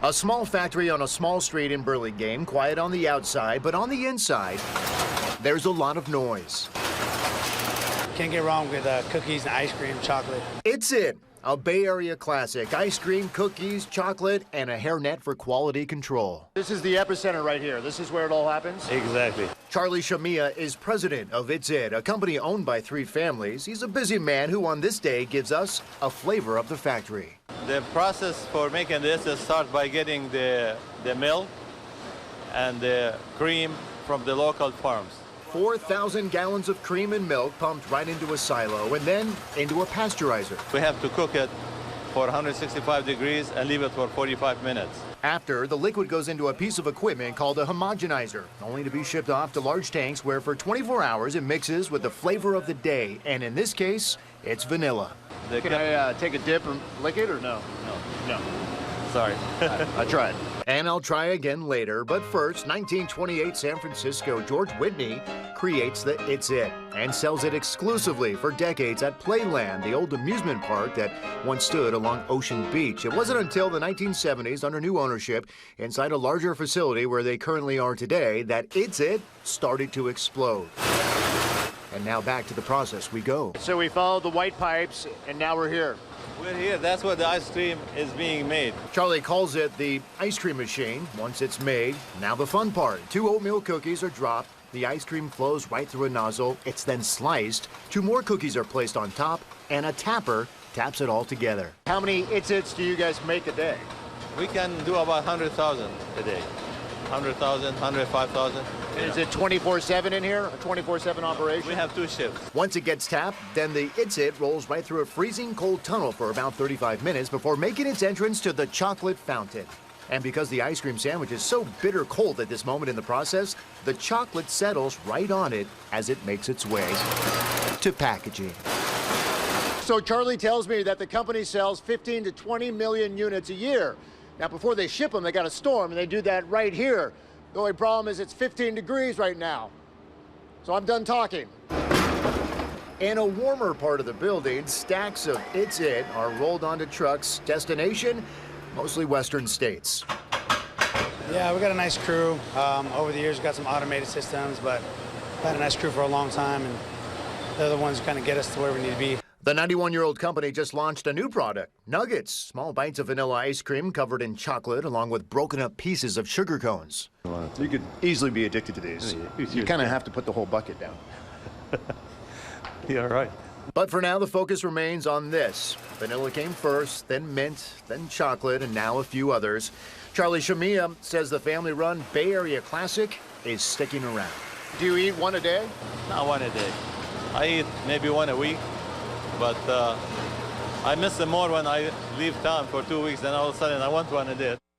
A small factory on a small street in Burlingame, quiet on the outside, but on the inside, there's a lot of noise. Can't get wrong with cookies and ice cream, chocolate. It's It, a Bay Area classic. Ice cream, cookies, chocolate, and a hairnet for quality control. This is the epicenter right here. This is where it all happens? Exactly. Charlie Shamia is president of It's It, a company owned by 3 families. He's a busy man who on this day gives us a flavor of the factory. The process for making this is start by getting the milk and the cream from the local farms. 4,000 gallons of cream and milk pumped right into a silo and then into a pasteurizer. We have to cook it for 165 degrees and leave it for 45 minutes. After, the liquid goes into a piece of equipment called a homogenizer, only to be shipped off to large tanks where for 24 hours it mixes with the flavor of the day, and in this case, it's vanilla. Can I take a dip and lick it or no? No. Sorry. I tried. And I'll try again later, but first, 1928 San Francisco, George Whitney creates the It's It and sells it exclusively for decades at Playland, the old amusement park that once stood along Ocean Beach. It wasn't until the 1970s, under new ownership, inside a larger facility where they currently are today, that It's It started to explode. And now back to the process we go. So we followed the white pipes, and now we're here. We're here. That's where the ice cream is being made. Charlie calls it the ice cream machine. Once it's made, now the fun part. 2 oatmeal cookies are dropped. The ice cream flows right through a nozzle. It's then sliced. 2 more cookies are placed on top, and a tapper taps it all together. How many It's Its do you guys make a day? We can do about 100,000 a day. 100,000, 105,000. Is it 24/7 in here? A 24/7 operation? We have 2 shifts. Once it gets tapped, then the It's It rolls right through a freezing cold tunnel for about 35 minutes before making its entrance to the chocolate fountain. And because the ice cream sandwich is so bitter cold at this moment in the process, the chocolate settles right on it as it makes its way to packaging. So Charlie tells me that the company sells 15 to 20 million units a year. Now, before they ship them, they got to store them, and they do that right here. The only problem is it's 15 degrees right now. So I'm done talking. In a warmer part of the building, stacks of It's It are rolled onto trucks. Destination, mostly western states. Yeah, we got a nice crew. Over the years, we've got some automated systems, but we've had a nice crew for a long time, and they're the ones who kind of get us to where we need to be. The 91-year-old company just launched a new product, Nuggets, small bites of vanilla ice cream covered in chocolate along with broken up pieces of sugar cones. You could easily be addicted to these. You kind of have to put the whole bucket down. You're right. But for now, the focus remains on this. Vanilla came first, then mint, then chocolate, and now a few others. Charlie Shamia says the family-run Bay Area classic is sticking around. Do you eat one a day? Not one a day. I eat maybe one a week, but I miss them more when I leave town for 2 weeks, and all of a sudden I want one a day.